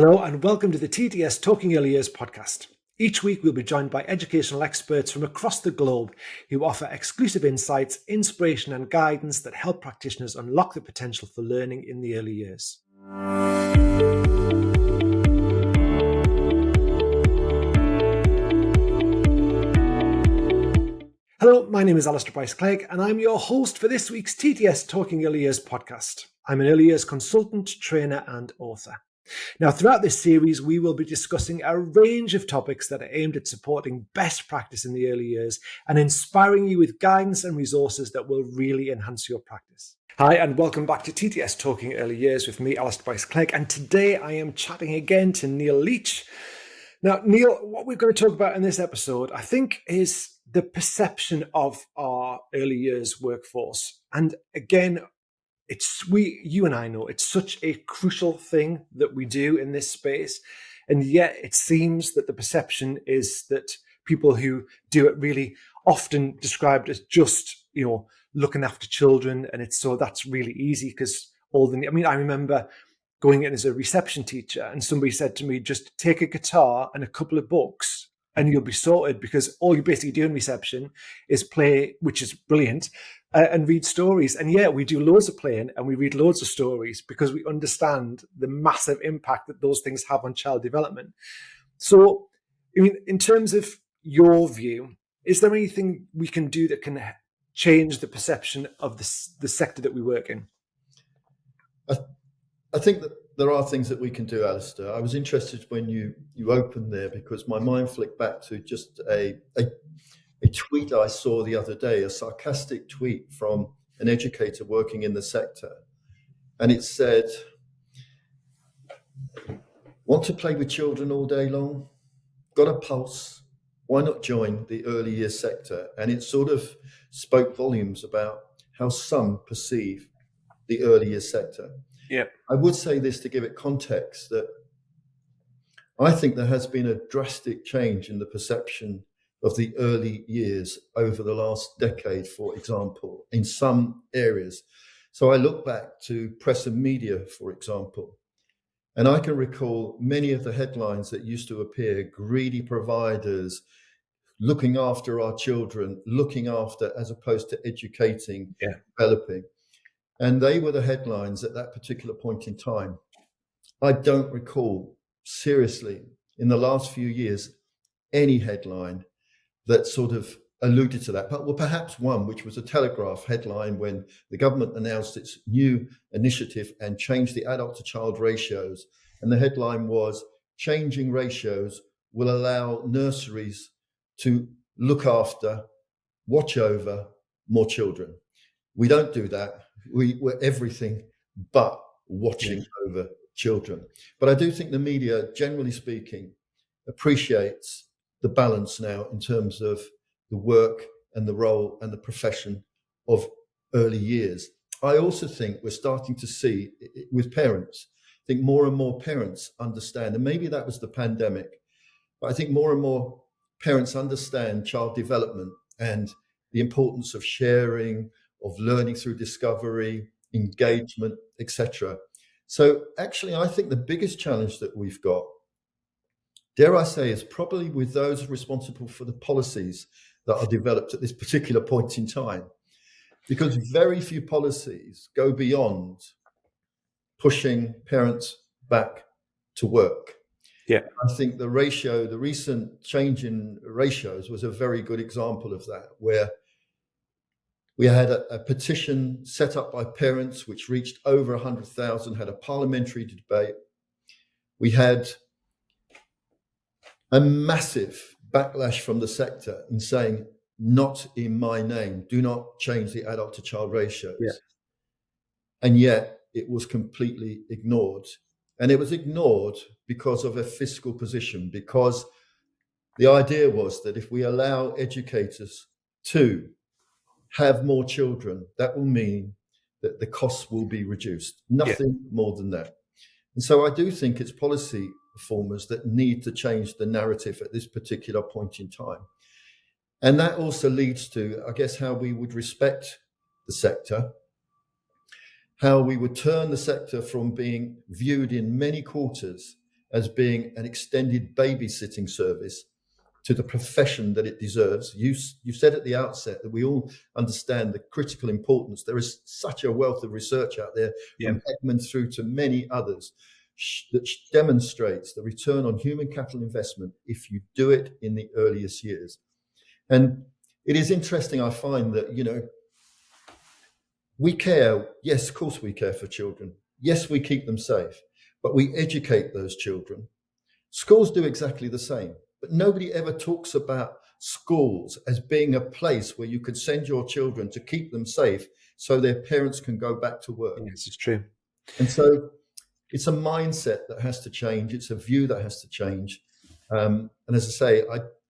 Hello and welcome to the TTS Talking Early Years podcast. Each week we'll be joined by educational experts from across the globe who offer exclusive insights, inspiration and guidance that help practitioners unlock the potential for learning in the early years. Hello, my name is Alistair Bryce-Clegg and I'm your host for this week's TTS Talking Early Years podcast. I'm an early years consultant, trainer and author. Now, throughout this series, we will be discussing a range of topics that are aimed at supporting best practice in the early years and inspiring you with guidance and resources that will really enhance your practice. Hi, and welcome back to TTS Talking Early Years with me, Alistair Bryce-Clegg, and today I am chatting again to Neil Leitch. Now, Neil, what we're going to talk about in this episode, I think, is the perception of our early years workforce. And again, you and I know it's such a crucial thing that we do in this space. And yet it seems that the perception is that people who do it really often described as just, looking after children. And that's really easy because I remember going in as a reception teacher and somebody said to me, just take a guitar and a couple of books and you'll be sorted, because all you basically do in reception is play, which is brilliant, and read stories. And yeah, we do loads of playing and we read loads of stories because we understand the massive impact that those things have on child development. So, in terms of your view, is there anything we can do that can change the perception of the sector that we work in? I think that there are things that we can do, Alistair. I was interested when you opened there because my mind flicked back to just a tweet I saw the other day, a sarcastic tweet from an educator working in the sector. And it said, want to play with children all day long? Got a pulse? Why not join the early years sector? And it sort of spoke volumes about how some perceive the early years sector. Yeah. I would say this to give it context, that I think there has been a drastic change in the perception of the early years over the last decade, for example, in some areas. So I look back to press and media, for example, and I can recall many of the headlines that used to appear: greedy providers, looking after our children, looking after as opposed to educating, developing. And they were the headlines at that particular point in time. I don't recall, seriously, in the last few years, any headline that sort of alluded to that. But well, perhaps one, which was a Telegraph headline when the government announced its new initiative and changed the adult to child ratios. And the headline was, changing ratios will allow nurseries to look after, watch over more children. We don't do that. We're everything but watching over children. But I do think the media, generally speaking, appreciates the balance now in terms of the work and the role and the profession of early years. I also think we're starting to see with parents, I think more and more parents understand, and maybe that was the pandemic, but I think more and more parents understand child development and the importance of sharing, of learning through discovery, engagement, etc. So actually, I think the biggest challenge that we've got, dare I say, is probably with those responsible for the policies that are developed at this particular point in time, because very few policies go beyond pushing parents back to work. Yeah. I think the recent change in ratios was a very good example of that, where we had a petition set up by parents which reached over 100,000, had a parliamentary debate. We had a massive backlash from the sector in saying, not in my name, do not change the adult to child ratios. Yeah. And yet it was completely ignored. And it was ignored because of a fiscal position, because the idea was that if we allow educators to have more children, that will mean that the costs will be reduced. Nothing more than that. And so I do think it's policy reformers that need to change the narrative at this particular point in time. And that also leads to, I guess, how we would respect the sector, how we would turn the sector from being viewed in many quarters as being an extended babysitting service to the profession that it deserves. You said at the outset that we all understand the critical importance. There is such a wealth of research out there, from Heckman through to many others, that demonstrates the return on human capital investment if you do it in the earliest years. And it is interesting, I find, that, we care. Yes, of course we care for children. Yes, we keep them safe, but we educate those children. Schools do exactly the same, but nobody ever talks about schools as being a place where you could send your children to keep them safe so their parents can go back to work. Yes, it's true. And so it's a mindset that has to change. It's a view that has to change. And as I say,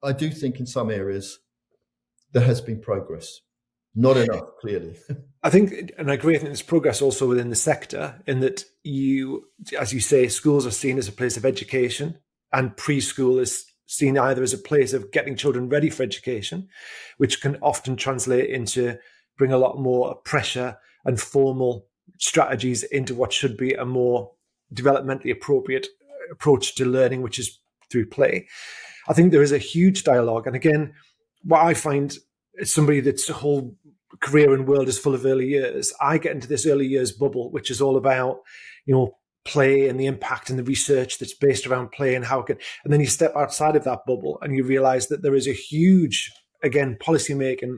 I do think in some areas there has been progress. Not enough, clearly. I think, and I agree, I think there's progress also within the sector in that as you say, schools are seen as a place of education, and preschool is seen either as a place of getting children ready for education, which can often translate into bring a lot more pressure and formal strategies into what should be a more developmentally appropriate approach to learning, which is through play. I think there is a huge dialogue. And again, what I find as somebody that's whole career and world is full of early years, I get into this early years bubble, which is all about, play and the impact and the research that's based around play and how it can, and then you step outside of that bubble and you realize that there is a huge, again, policymaking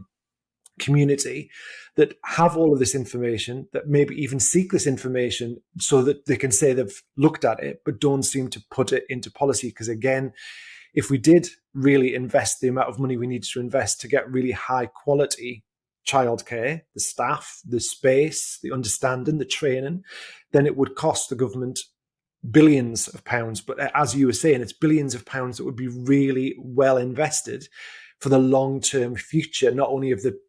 community that have all of this information, that maybe even seek this information so that they can say they've looked at it, but don't seem to put it into policy. Because again, if we did really invest the amount of money we need to invest to get really high quality childcare, the staff, the space, the understanding, the training, then it would cost the government billions of pounds. But as you were saying, it's billions of pounds that would be really well invested for the long-term future, not only of the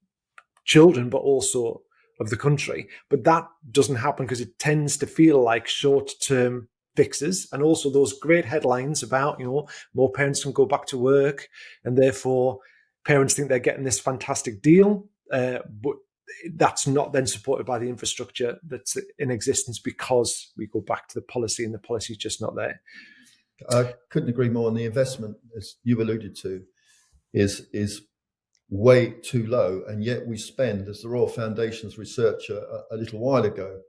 children, but also of the country. But that doesn't happen because it tends to feel like short-term fixes, and also those great headlines about, more parents can go back to work, and therefore parents think they're getting this fantastic deal. But that's not then supported by the infrastructure that's in existence because we go back to the policy and the policy is just not there. I couldn't agree more. And the investment, as you've alluded to, is way too low. And yet we spend, as the Royal Foundation's researcher a little while ago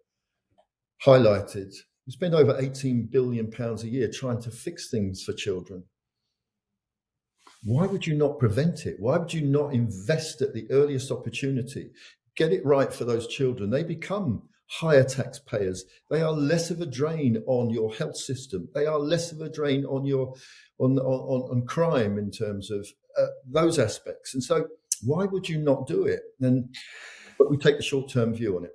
highlighted, we spend over £18 billion a year trying to fix things for children. Why would you not prevent it? Why would you not invest at the earliest opportunity? Get it right for those children. They become higher taxpayers. They are less of a drain on your health system. They are less of a drain on your on crime in terms of those aspects. And so why would you not do it? But we take the short-term view on it.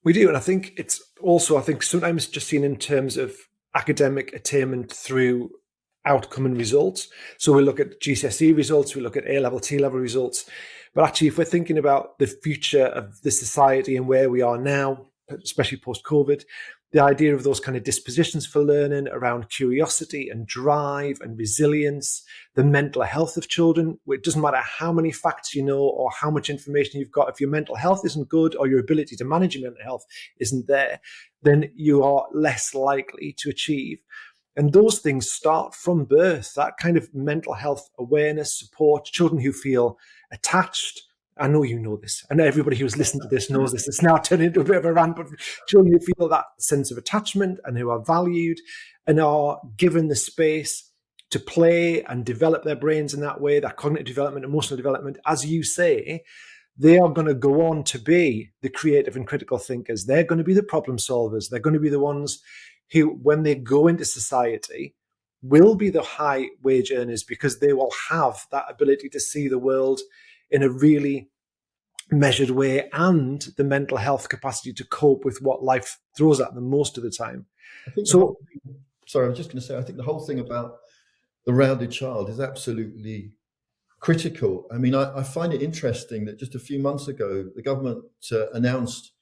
We do. And I think it's also, sometimes just seen in terms of academic attainment through outcome and results. So we look at GCSE results, we look at A-level, T-level results. But actually, if we're thinking about the future of the society and where we are now, especially post-COVID, the idea of those kind of dispositions for learning around curiosity and drive and resilience, the mental health of children, it doesn't matter how many facts you know or how much information you've got. If your mental health isn't good or your ability to manage your mental health isn't there, then you are less likely to achieve. And those things start from birth, that kind of mental health awareness, support, children who feel attached. I know you know this, and everybody who's listened to this knows this. It's now turned into a bit of a rant, but children who feel that sense of attachment and who are valued and are given the space to play and develop their brains in that way, that cognitive development, emotional development, as you say, they are going to go on to be the creative and critical thinkers. They're going to be the problem solvers. They're going to be the ones who, when they go into society, will be the high wage earners because they will have that ability to see the world in a really measured way and the mental health capacity to cope with what life throws at them most of the time. I think I was just going to say, I think the whole thing about the rounded child is absolutely critical. I mean, I find it interesting that just a few months ago, the government announced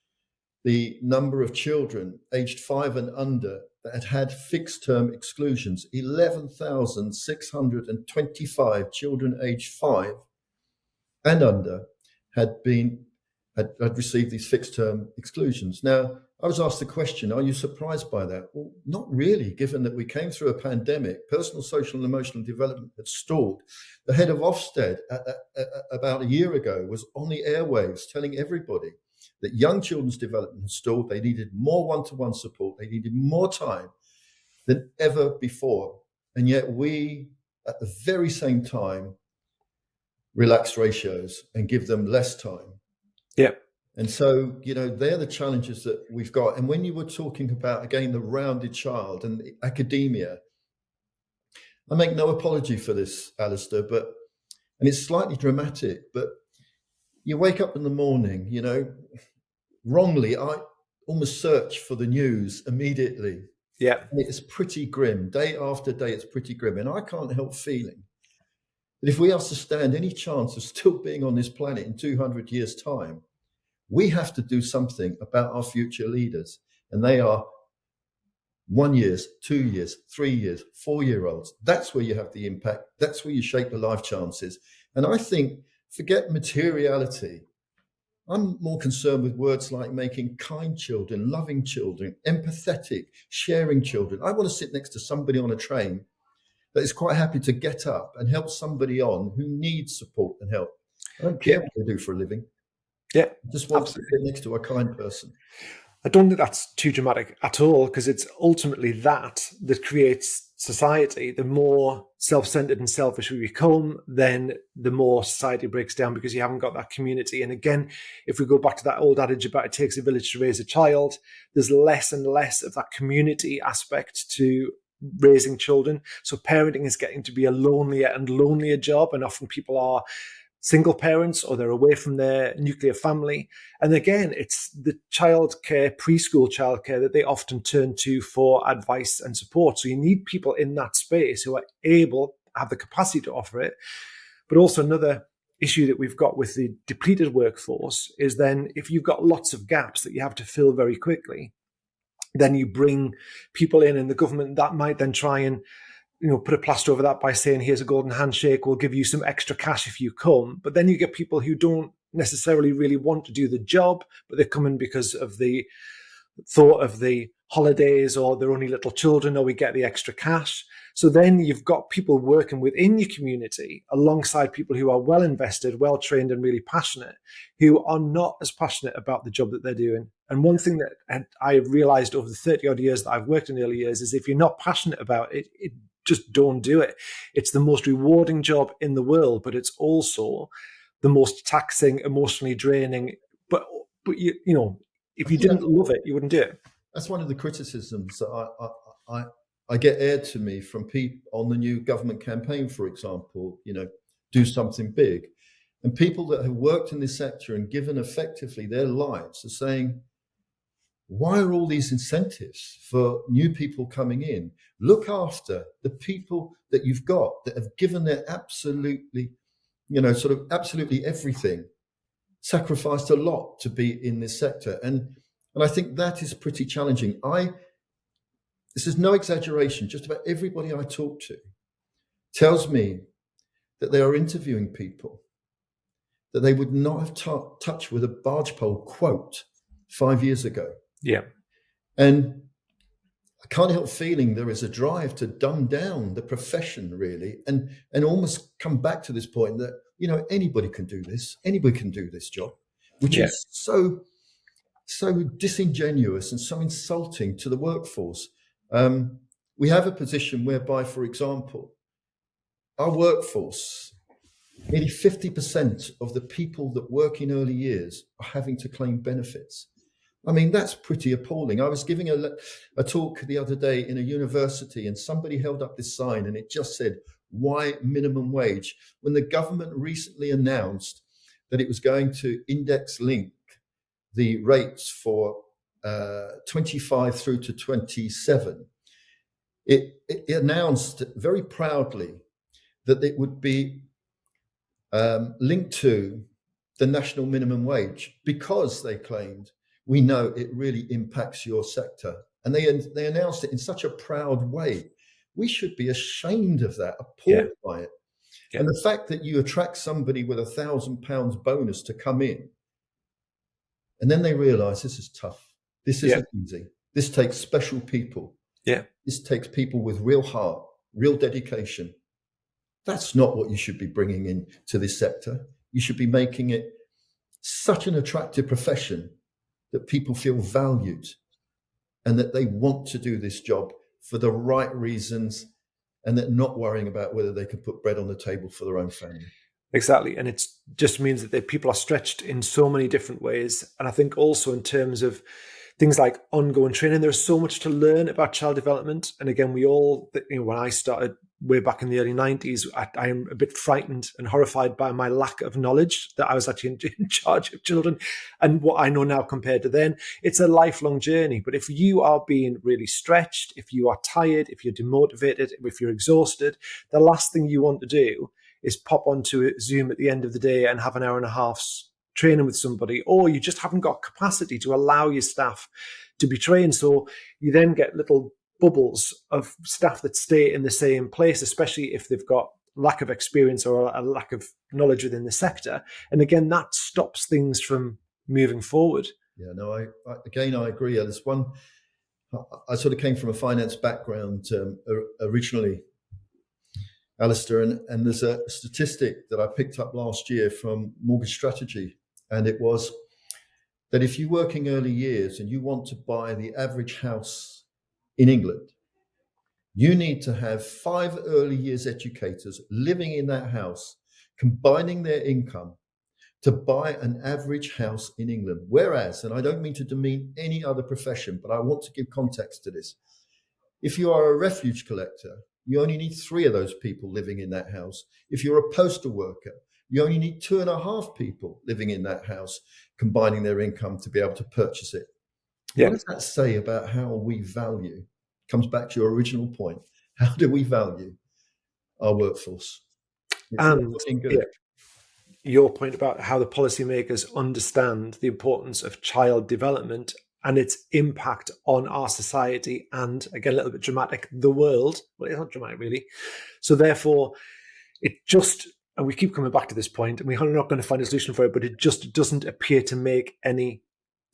the number of children aged 5 and under that had had fixed term exclusions. 11,625 children aged 5 and under had received these fixed term exclusions. Now, I was asked the question, are you surprised by that? Well, not really, given that we came through a pandemic, personal, social and emotional development had stalled. The head of Ofsted about a year ago was on the airwaves telling everybody that young children's development had stalled. They needed more one-to-one support. They needed more time than ever before. And yet we, at the very same time, relax ratios and give them less time. Yeah. And so, they're the challenges that we've got. And when you were talking about, again, the rounded child and the academia, I make no apology for this, Alistair, and it's slightly dramatic, but you wake up in the morning, wrongly, I almost search for the news immediately. Yeah. And it's pretty grim. Day after day, it's pretty grim. And I can't help feeling that if we are to stand any chance of still being on this planet in 200 years' time, we have to do something about our future leaders. And they are 1 year, 2 years, 3 years, 4-year-olds. That's where you have the impact. That's where you shape the life chances. And I think, forget materiality. I'm more concerned with words like making kind children, loving children, empathetic, sharing children. I want to sit next to somebody on a train that is quite happy to get up and help somebody on who needs support and help. I don't care what they do for a living. Yeah, I just want absolutely. to sit next to a kind person. I don't think that's too dramatic at all, because it's ultimately that creates society. The more self-centered and selfish we become, then the more society breaks down, because you haven't got that community. And again, if we go back to that old adage about it takes a village to raise a child, there's less and less of that community aspect to raising children. So parenting is getting to be a lonelier and lonelier job, and often people are single parents or they're away from their nuclear family. And again, it's the childcare, preschool childcare, that they often turn to for advice and support. So you need people in that space who are able, have the capacity to offer it. But also another issue that we've got with the depleted workforce is then if you've got lots of gaps that you have to fill very quickly, then you bring people in, and the government that might then try and put a plaster over that by saying, here's a golden handshake, we'll give you some extra cash if you come. But then you get people who don't necessarily really want to do the job, but they're coming because of the thought of the holidays, or they're only little children, or we get the extra cash. So then you've got people working within your community alongside people who are well invested, well trained and really passionate, who are not as passionate about the job that they're doing. And one thing that I realized over the 30 odd years that I've worked in early years is if you're not passionate about it, just don't do it. It's the most rewarding job in the world, but it's also the most taxing, emotionally draining. But if you didn't love it, you wouldn't do it. That's one of the criticisms that I get aired to me from people on the new government campaign, for example, do something big. And people that have worked in this sector and given effectively their lives are saying, why are all these incentives for new people coming in? Look after the people that you've got that have given their absolutely, absolutely everything, sacrificed a lot to be in this sector. And I think that is pretty challenging. This is no exaggeration. Just about everybody I talk to tells me that they are interviewing people that they would not have touched with a barge pole, quote, 5 years ago. Yeah. And I can't help feeling there is a drive to dumb down the profession, really, and almost come back to this point that, anybody can do this. Anybody can do this job, which is so disingenuous and so insulting to the workforce. We have a position whereby, for example, our workforce, nearly 50% of the people that work in early years are having to claim benefits. I mean, that's pretty appalling. I was giving a talk the other day in a university, and somebody held up this sign and it just said, why minimum wage? When the government recently announced that it was going to index link the rates for 25 through to 27, it announced very proudly that it would be linked to the national minimum wage, because they claimed, we know it really impacts your sector. And they announced it in such a proud way. We should be ashamed of that, appalled by it. Yeah. And the fact that you attract somebody with £1,000 bonus to come in, and then they realise this is tough. This isn't easy. This takes special people. Yeah. This takes people with real heart, real dedication. That's not what you should be bringing into this sector. You should be making it such an attractive profession that people feel valued and that they want to do this job for the right reasons, and that not worrying about whether they can put bread on the table for their own family. Exactly. And it just means that people are stretched in so many different ways. And I think also in terms of things like ongoing training, there's so much to learn about child development. And again, we all, when I started way back in the early 90s, I am a bit frightened and horrified by my lack of knowledge that I was actually in charge of children and what I know now compared to then. It's a lifelong journey. But if you are being really stretched, if you are tired, if you're demotivated, if you're exhausted, the last thing you want to do is pop onto Zoom at the end of the day and have an hour and a half's training with somebody, or you just haven't got capacity to allow your staff to be trained. So you then get little bubbles of staff that stay in the same place, especially if they've got lack of experience or a lack of knowledge within the sector. And again, that stops things from moving forward. Yeah, no, I agree. There's one, I sort of came from a finance background originally, Alistair, and there's a statistic that I picked up last year from Mortgage Strategy, and it was that if you're working early years and you want to buy the average house in England, you need to have 5 early years educators living in that house, combining their income to buy an average house in England. Whereas, and I don't mean to demean any other profession, but I want to give context to this. If you are a refuge collector, you only need 3 of those people living in that house. If you're a postal worker, you only need 2.5 people living in that house, combining their income to be able to purchase it. Yeah. What does that say about how we value? Comes back to your original point. How do we value our workforce? And your point about how the policymakers understand the importance of child development and its impact on our society and, again, a little bit dramatic, the world. Well, it's not dramatic, really. So therefore, it just, and we keep coming back to this point, and we're not going to find a solution for it, but it just doesn't appear to make any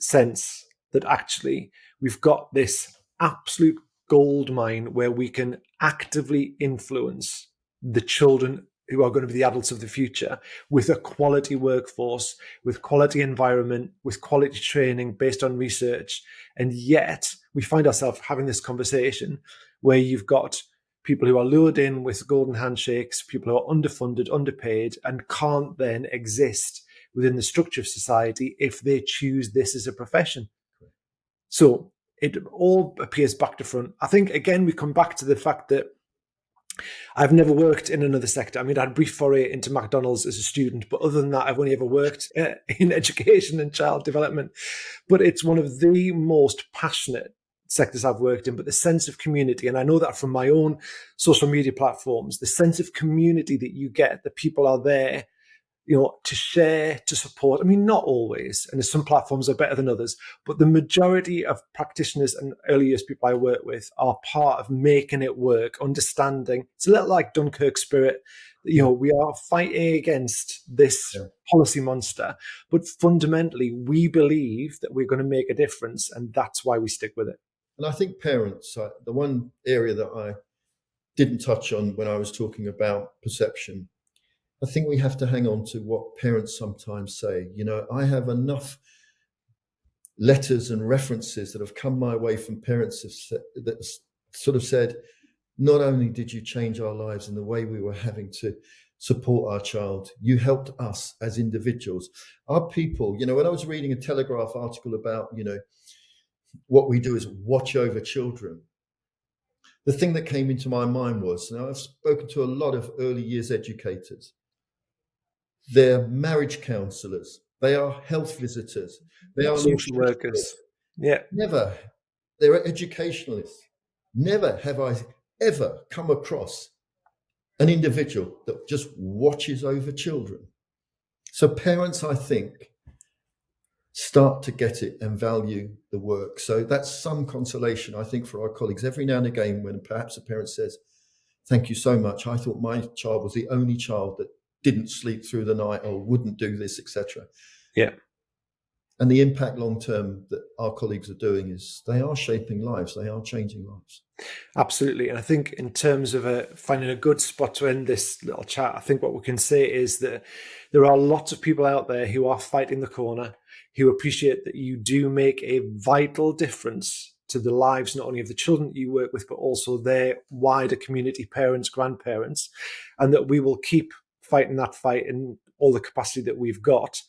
sense that actually we've got this absolute gold mine where we can actively influence the children who are going to be the adults of the future with a quality workforce, with quality environment, with quality training based on research. And yet we find ourselves having this conversation where you've got people who are lured in with golden handshakes, people who are underfunded, underpaid, and can't then exist within the structure of society if they choose this as a profession. So it all appears back to front. I think, again, we come back to the fact that I've never worked in another sector. I mean, I had a brief foray into McDonald's as a student, but other than that, I've only ever worked in education and child development. But it's one of the most passionate sectors I've worked in. But the sense of community, and I know that from my own social media platforms, the sense of community that you get, that people are there, to share, to support. I mean, not always, and some platforms are better than others, but the majority of practitioners and early years people I work with are part of making it work, understanding. It's a little like Dunkirk spirit. We are fighting against this policy monster, but fundamentally we believe that we're going to make a difference, and that's why we stick with it. And I think parents, the one area that I didn't touch on when I was talking about perception, I think we have to hang on to what parents sometimes say. I have enough letters and references that have come my way from parents that sort of said, not only did you change our lives in the way we were having to support our child, you helped us as individuals. Our people, when I was reading a Telegraph article about, what we do is watch over children, the thing that came into my mind was, I've spoken to a lot of early years educators. They're marriage counsellors. They are health visitors. They are social workers. Yeah. They're educationalists. Never have I ever come across an individual that just watches over children. So parents, I think, start to get it and value the work. So that's some consolation, I think, for our colleagues. Every now and again, when perhaps a parent says, thank you so much, I thought my child was the only child that didn't sleep through the night or wouldn't do this, etc. Yeah. And the impact long term that our colleagues are doing is they are shaping lives, they are changing lives. Absolutely. And I think in terms of finding a good spot to end this little chat, I think what we can say is that there are lots of people out there who are fighting the corner, who appreciate that you do make a vital difference to the lives not only of the children that you work with, but also their wider community, parents, grandparents, and that we will keep fighting that fight in all the capacity that we've got,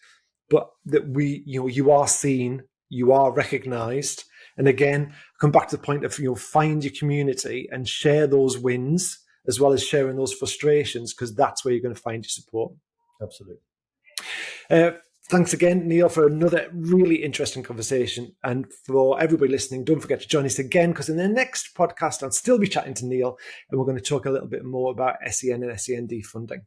but that you are seen, you are recognised. And again, come back to the point of, find your community and share those wins as well as sharing those frustrations, because that's where you're going to find your support. Absolutely. Thanks again, Neil, for another really interesting conversation. And for everybody listening, don't forget to join us again, because in the next podcast, I'll still be chatting to Neil, and we're going to talk a little bit more about SEN and SEND funding.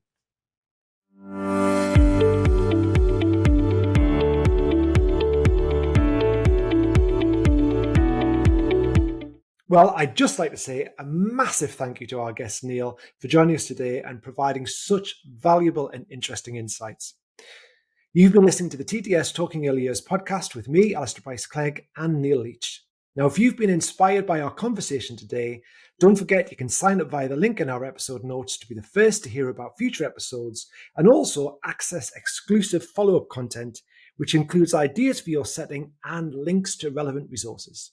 Well, I'd just like to say a massive thank you to our guest, Neil, for joining us today and providing such valuable and interesting insights. You've been listening to the TTS Talking Early Years podcast with me, Alistair Bryce-Clegg, and Neil Leitch. Now, if you've been inspired by our conversation today, don't forget you can sign up via the link in our episode notes to be the first to hear about future episodes and also access exclusive follow-up content, which includes ideas for your setting and links to relevant resources.